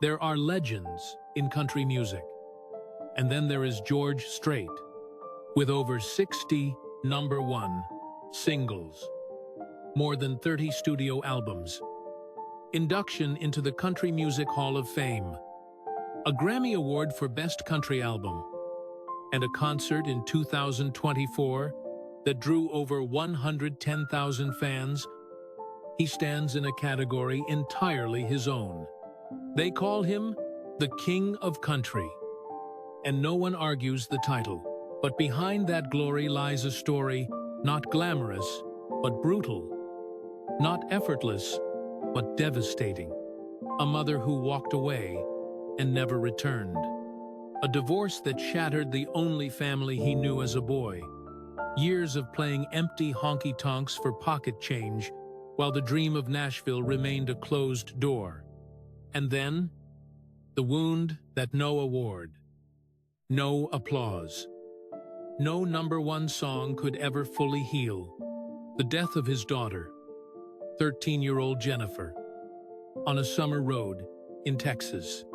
There are legends in country music. And then there is George Strait, with over 60 number one singles, more than 30 studio albums, induction into the Country Music Hall of Fame, a Grammy Award for Best Country Album, and a concert in 2024 that drew over 110,000 fans. He stands in a category entirely his own. They call him the King of Country, and no one argues the title. But behind that glory lies a story not glamorous, but brutal, not effortless, but devastating. A mother who walked away and never returned. A divorce that shattered the only family he knew as a boy. Years of playing empty honky-tonks for pocket change, while the dream of Nashville remained a closed door. And then, the wound that no award, no applause, no number one song could ever fully heal. The death of his daughter, 13-year-old Jenifer, on a summer road in Texas.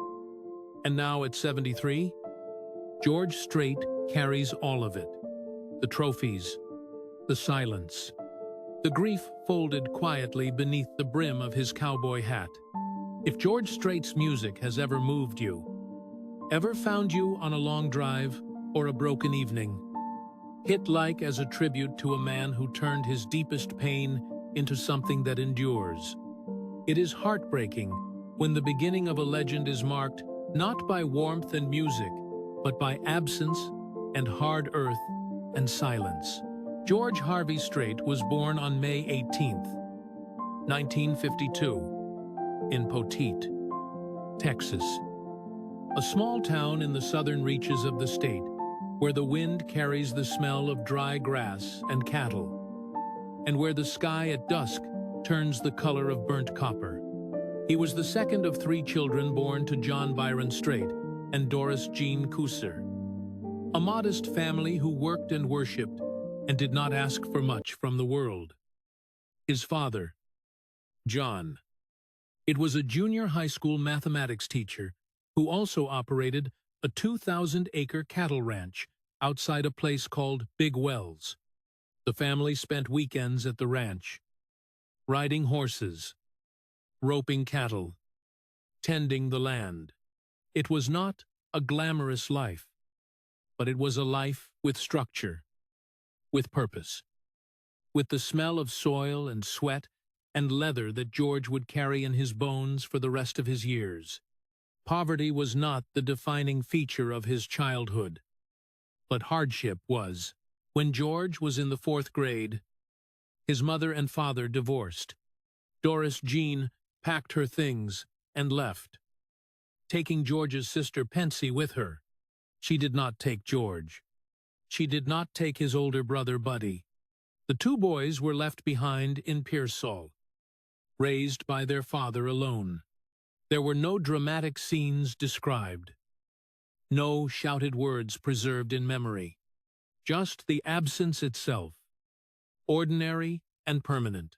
And now at 73, George Strait carries all of it. The trophies, the silence, the grief folded quietly beneath the brim of his cowboy hat. If George Strait's music has ever moved you, ever found you on a long drive or a broken evening, hit like as a tribute to a man who turned his deepest pain into something that endures. It is heartbreaking when the beginning of a legend is marked not by warmth and music, but by absence and hard earth and silence. George Harvey Strait was born on May 18, 1952, in Poteet, Texas, a small town in the southern reaches of the state, where the wind carries the smell of dry grass and cattle, and where the sky at dusk turns the color of burnt copper. He was the second of 3 children born to John Byron Strait and Doris Jean Cusser, a modest family who worked and worshipped and did not ask for much from the world. His father, John, it was a junior high school mathematics teacher who also operated a 2,000-acre cattle ranch outside a place called Big Wells. The family spent weekends at the ranch, riding horses, roping cattle, tending the land. It was not a glamorous life, but it was a life with structure, with purpose, with the smell of soil and sweat and leather that George would carry in his bones for the rest of his years. Poverty was not the defining feature of his childhood, but hardship was. When George was in the 4th grade, his mother and father divorced. Doris Jean packed her things and left, taking George's sister Pensy with her. She did not take George. She did not take his older brother Buddy. The 2 boys were left behind in Pearsall, raised by their father alone. There were no dramatic scenes described, no shouted words preserved in memory, just the absence itself, ordinary and permanent,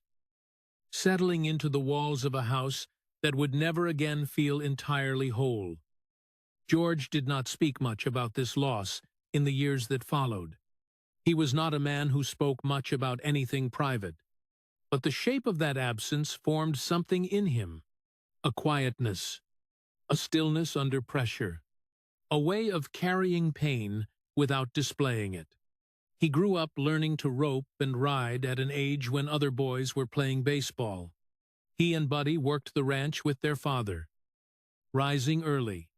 settling into the walls of a house that would never again feel entirely whole. George did not speak much about this loss in the years that followed. He was not a man who spoke much about anything private, but the shape of that absence formed something in him. A quietness, a stillness under pressure, a way of carrying pain without displaying it. He grew up learning to rope and ride at an age when other boys were playing baseball. He and Buddy worked the ranch with their father, rising early,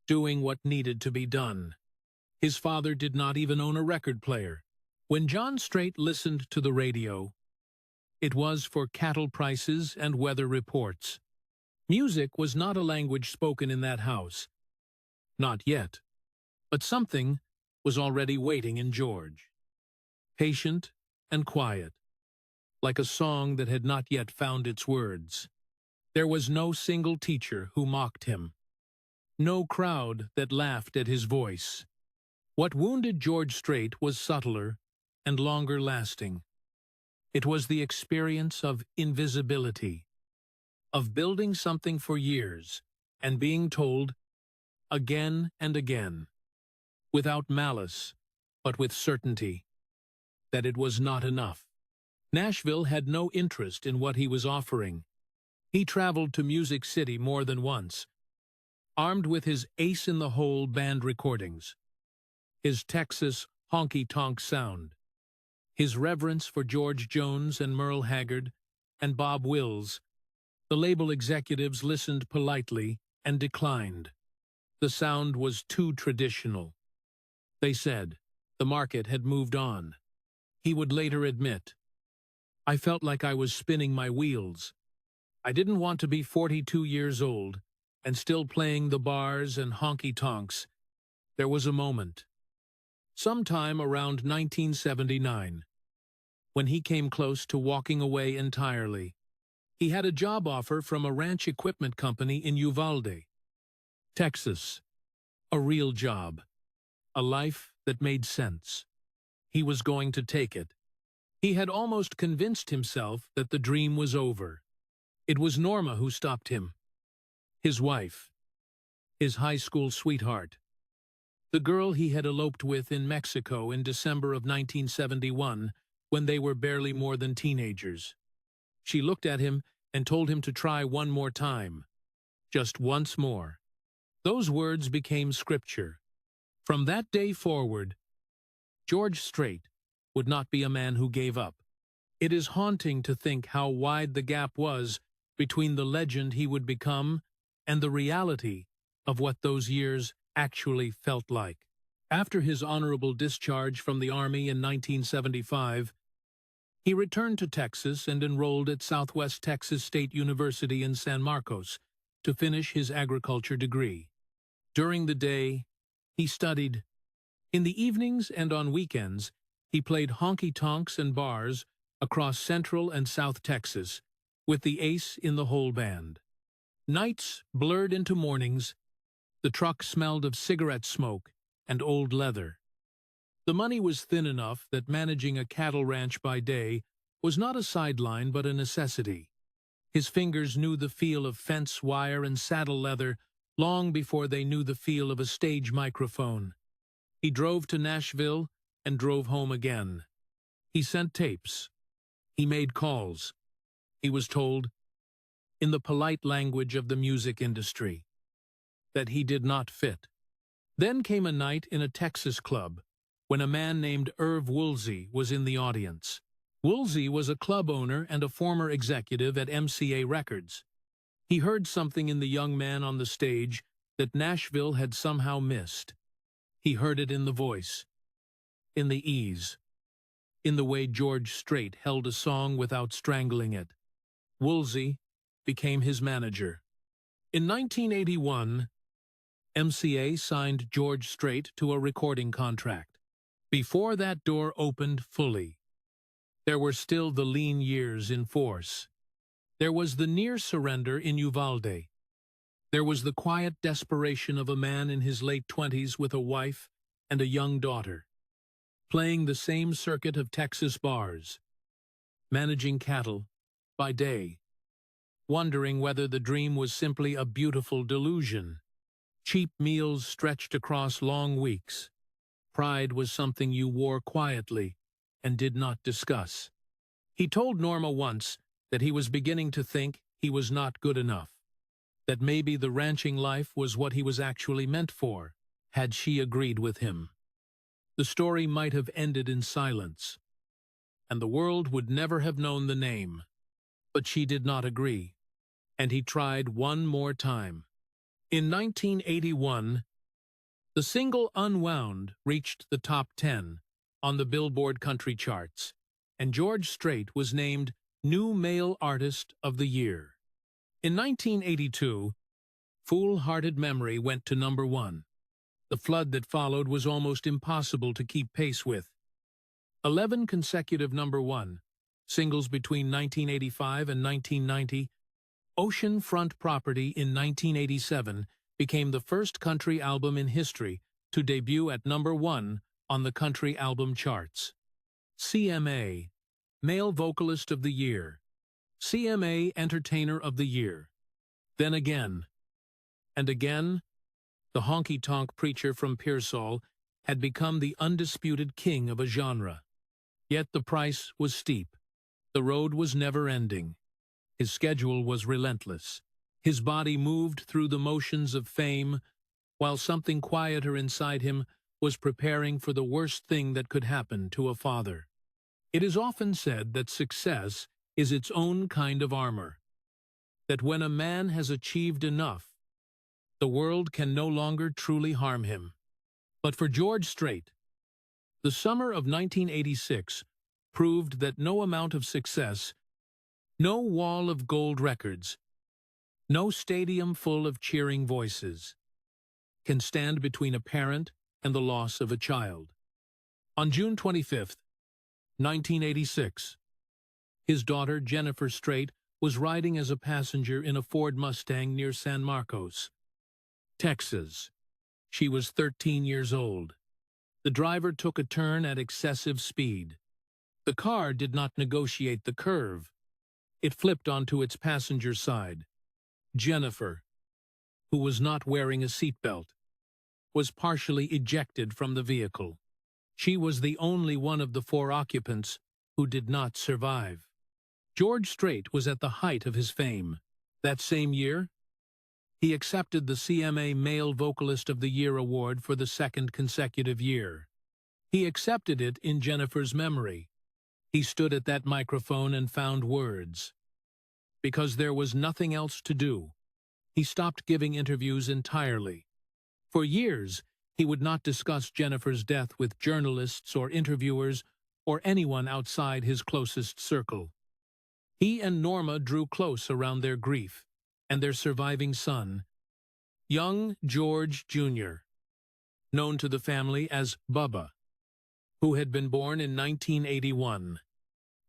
doing what needed to be done. His father did not even own a record player. When John Strait listened to the radio, it was for cattle prices and weather reports. Music was not a language spoken in that house. Not yet. But something was already waiting in George. Patient and quiet, like a song that had not yet found its words. There was no single teacher who mocked him. No crowd that laughed at his voice. What wounded George Strait was subtler and longer lasting. It was the experience of invisibility, of building something for years, and being told again and again, without malice, but with certainty, that it was not enough. Nashville had no interest in what he was offering. He traveled to Music City more than once, armed with his ace-in-the-hole band recordings, his Texas honky-tonk sound, his reverence for George Jones and Merle Haggard and Bob Wills. The label executives listened politely and declined. The sound was too traditional. They said the market had moved on. He would later admit, "I felt like I was spinning my wheels. I didn't want to be 42 years old and still playing the bars and honky-tonks." There was a moment, sometime around 1979, when he came close to walking away entirely. He had a job offer from a ranch equipment company in Uvalde, Texas. A real job, a life that made sense. He was going to take it. He had almost convinced himself that the dream was over. It was Norma who stopped him. His wife, his high school sweetheart, the girl he had eloped with in Mexico in December of 1971 when they were barely more than teenagers. She looked at him and told him to try one more time. Just once more. Those words became scripture. From that day forward, George Strait would not be a man who gave up. It is haunting to think how wide the gap was between the legend he would become and the reality of what those years actually felt like. After his honorable discharge from the Army in 1975, he returned to Texas and enrolled at Southwest Texas State University in San Marcos to finish his agriculture degree. During the day, he studied. In the evenings and on weekends, he played honky-tonks and bars across Central and South Texas with the ace-in-the-hole band. Nights blurred into mornings. The truck smelled of cigarette smoke and old leather. The money was thin enough that managing a cattle ranch by day was not a sideline but a necessity. His fingers knew the feel of fence wire and saddle leather long before they knew the feel of a stage microphone. He drove to Nashville and drove home again. He sent tapes. He made calls. He was told, in the polite language of the music industry, that he did not fit. Then came a night in a Texas club when a man named Irv Woolsey was in the audience. Woolsey was a club owner and a former executive at MCA Records. He heard something in the young man on the stage that Nashville had somehow missed. He heard it in the voice, in the ease, in the way George Strait held a song without strangling it. Woolsey became his manager. In 1981, MCA signed George Strait to a recording contract. Before that door opened fully, there were still the lean years in force. There was the near surrender in Uvalde. There was the quiet desperation of a man in his late 20s with a wife and a young daughter, playing the same circuit of Texas bars, managing cattle by day, wondering whether the dream was simply a beautiful delusion. Cheap meals stretched across long weeks. Pride was something you wore quietly and did not discuss. He told Norma once that he was beginning to think he was not good enough, that maybe the ranching life was what he was actually meant for, had she agreed with him. The story might have ended in silence, and the world would never have known the name. But she did not agree, and he tried one more time. In 1981, the single Unwound reached the top 10 on the Billboard country charts, and George Strait was named New Male Artist of the Year. In 1982, Foolhardy Memory went to number 1. The flood that followed was almost impossible to keep pace with. 11 consecutive number 1 singles between 1985 and 1990. Oceanfront Property in 1987 became the first country album in history to debut at number 1 on the country album charts. CMA, Male Vocalist of the Year. CMA Entertainer of the Year. Then again. And again, the honky-tonk preacher from Pearsall had become the undisputed king of a genre. Yet the price was steep. The road was never-ending. His schedule was relentless. His body moved through the motions of fame, while something quieter inside him was preparing for the worst thing that could happen to a father. It is often said that success is its own kind of armor, that when a man has achieved enough, the world can no longer truly harm him. But for George Strait, the summer of 1986 proved that no amount of success, no wall of gold records, no stadium full of cheering voices, can stand between a parent and the loss of a child. On June 25, 1986, his daughter Jenifer Strait was riding as a passenger in a Ford Mustang near San Marcos, Texas. She was 13 years old. The driver took a turn at excessive speed. The car did not negotiate the curve. It flipped onto its passenger side. Jenifer, who was not wearing a seatbelt, was partially ejected from the vehicle. She was the only one of the 4 occupants who did not survive. George Strait was at the height of his fame. That same year, he accepted the CMA Male Vocalist of the Year award for the 2nd consecutive year. He accepted it in Jenifer's memory. He stood at that microphone and found words. Because there was nothing else to do, he stopped giving interviews entirely. For years, he would not discuss Jenifer's death with journalists or interviewers or anyone outside his closest circle. He and Norma drew close around their grief and their surviving son, young George Jr., known to the family as Bubba, who had been born in 1981.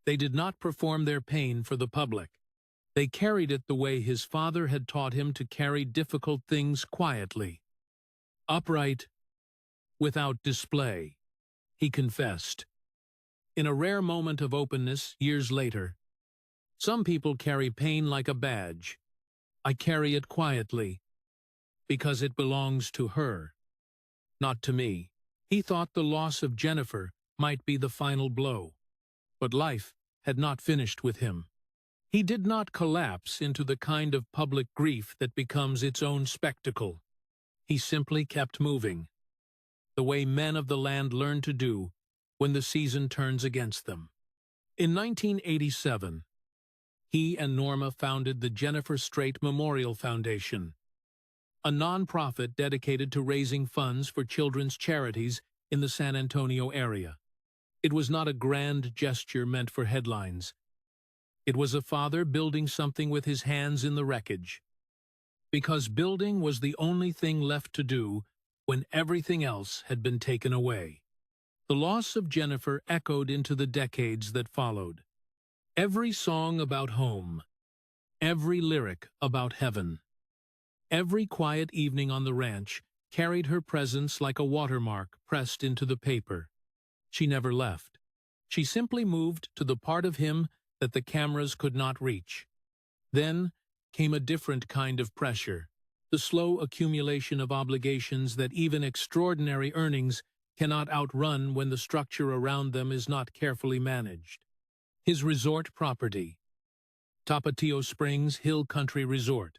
They did not perform their pain for the public. They carried it the way his father had taught him to carry difficult things quietly. Upright, without display, he confessed. In a rare moment of openness years later, some people carry pain like a badge. I carry it quietly, because it belongs to her, not to me. He thought the loss of Jenifer might be the final blow, but life had not finished with him. He did not collapse into the kind of public grief that becomes its own spectacle. He simply kept moving, the way men of the land learn to do when the season turns against them. In 1987, he and Norma founded the Jenifer Strait Memorial Foundation, a nonprofit dedicated to raising funds for children's charities in the San Antonio area. It was not a grand gesture meant for headlines. It was a father building something with his hands in the wreckage, because building was the only thing left to do when everything else had been taken away. The loss of Jenifer echoed into the decades that followed. Every song about home, every lyric about heaven, every quiet evening on the ranch carried her presence like a watermark pressed into the paper. She never left. She simply moved to the part of him that the cameras could not reach. Then came a different kind of pressure, the slow accumulation of obligations that even extraordinary earnings cannot outrun when the structure around them is not carefully managed. His resort property, Tapatio Springs Hill Country Resort,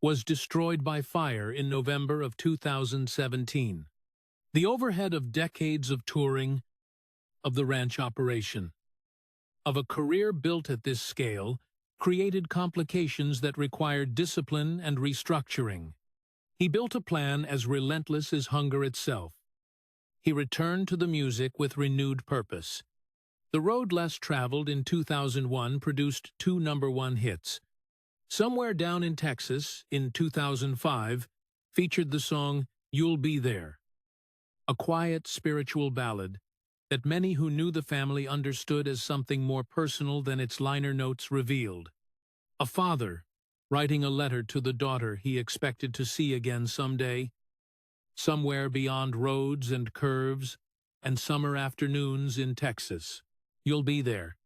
was destroyed by fire in November of 2017. The overhead of decades of touring, of the ranch operation, of a career built at this scale, created complications that required discipline and restructuring. He built a plan as relentless as hunger itself. He returned to the music with renewed purpose. The Road Less Traveled in 2001 produced 2 #1 hits. Somewhere Down in Texas, in 2005, featured the song You'll Be There, a quiet spiritual ballad that many who knew the family understood as something more personal than its liner notes revealed. A father writing a letter to the daughter he expected to see again someday, somewhere beyond roads and curves and summer afternoons in Texas. You'll be there,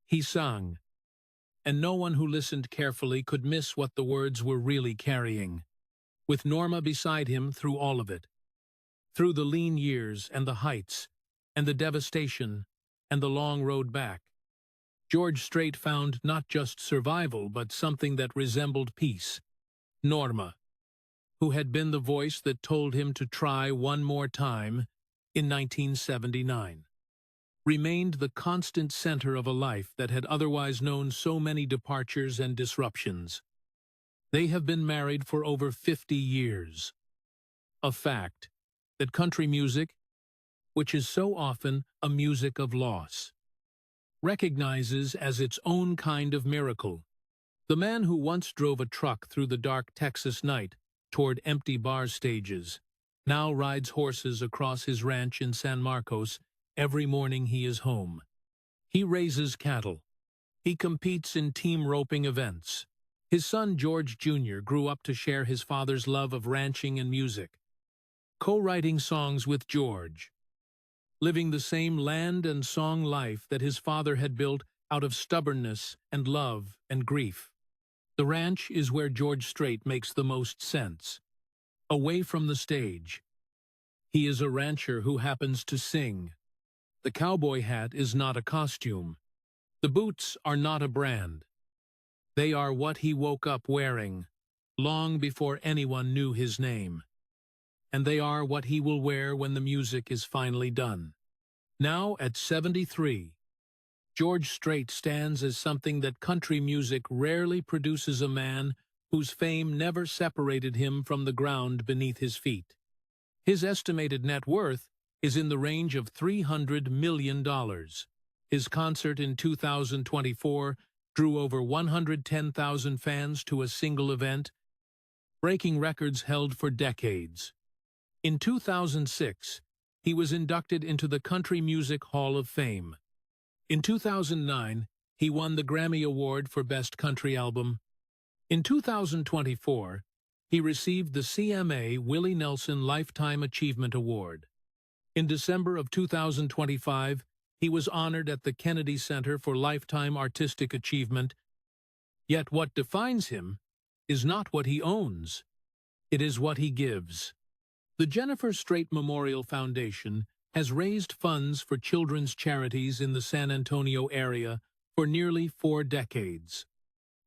he sung, and no one who listened carefully could miss what the words were really carrying. with Norma beside him through all of it, through the lean years and the heights, and the devastation, and the long road back. George Strait found not just survival, but something that resembled peace. Norma, who had been the voice that told him to try one more time in 1979, remained the constant center of a life that had otherwise known so many departures and disruptions. They have been married for over 50 years. A fact that country music, which is so often a music of loss, recognizes as its own kind of miracle. The man who once drove a truck through the dark Texas night toward empty bar stages now rides horses across his ranch in San Marcos every morning he is home. He raises cattle. He competes in team roping events. His son George Jr. grew up to share his father's love of ranching and music, co-writing songs with George, living the same land and song life that his father had built out of stubbornness and love and grief. The ranch is where George Strait makes the most sense. Away from the stage. He is a rancher who happens to sing. The cowboy hat is not a costume. The boots are not a brand. They are what he woke up wearing, long before anyone knew his name. And they are what he will wear when the music is finally done. Now, at 73, George Strait stands as something that country music rarely produces, a man whose fame never separated him from the ground beneath his feet. His estimated net worth is in the range of $300 million. His concert in 2024 drew over 110,000 fans to a single event, breaking records held for decades. In 2006, he was inducted into the Country Music Hall of Fame. In 2009, he won the Grammy Award for Best Country Album. In 2024, he received the CMA Willie Nelson Lifetime Achievement Award. In December of 2025, he was honored at the Kennedy Center for Lifetime Artistic Achievement. Yet what defines him is not what he owns. It is what he gives. The Jenifer Strait Memorial Foundation has raised funds for children's charities in the San Antonio area for nearly 4 decades.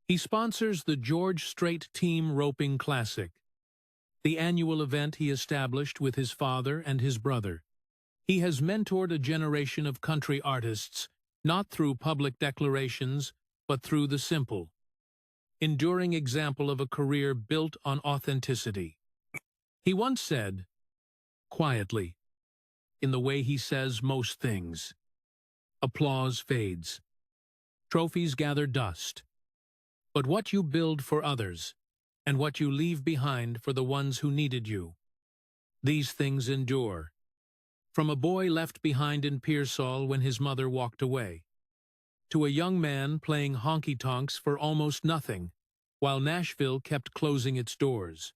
He sponsors the George Strait Team Roping Classic, the annual event he established with his father and his brother. He has mentored a generation of country artists, not through public declarations, but through the simple, enduring example of a career built on authenticity. He once said, quietly, in the way he says most things, applause fades, trophies gather dust, but what you build for others, and what you leave behind for the ones who needed you, these things endure. From a boy left behind in Pearsall when his mother walked away, to a young man playing honky-tonks for almost nothing, while Nashville kept closing its doors,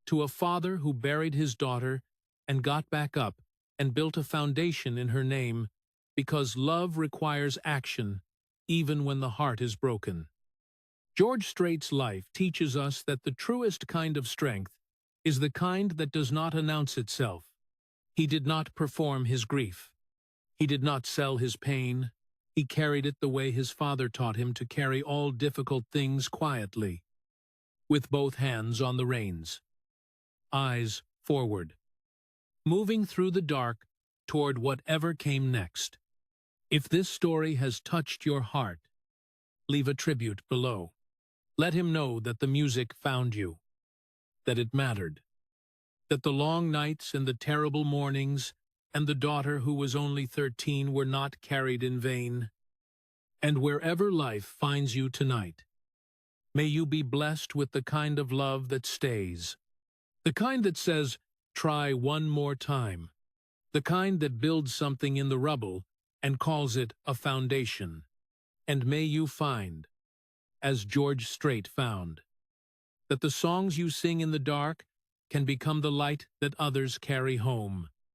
to a father who buried his daughter and got back up and built a foundation in her name, because love requires action, even when the heart is broken. George Strait's life teaches us that the truest kind of strength is the kind that does not announce itself. He did not perform his grief. He did not sell his pain. He carried it the way his father taught him to carry all difficult things quietly, with both hands on the reins, eyes forward, moving through the dark toward whatever came next. If this story has touched your heart, leave a tribute below. Let him know that the music found you, that it mattered, that the long nights and the terrible mornings and the daughter who was only 13 were not carried in vain. And wherever life finds you tonight, may you be blessed with the kind of love that stays, the kind that says, try one more time, the kind that builds something in the rubble and calls it a foundation. And may you find, as George Strait found, that the songs you sing in the dark can become the light that others carry home.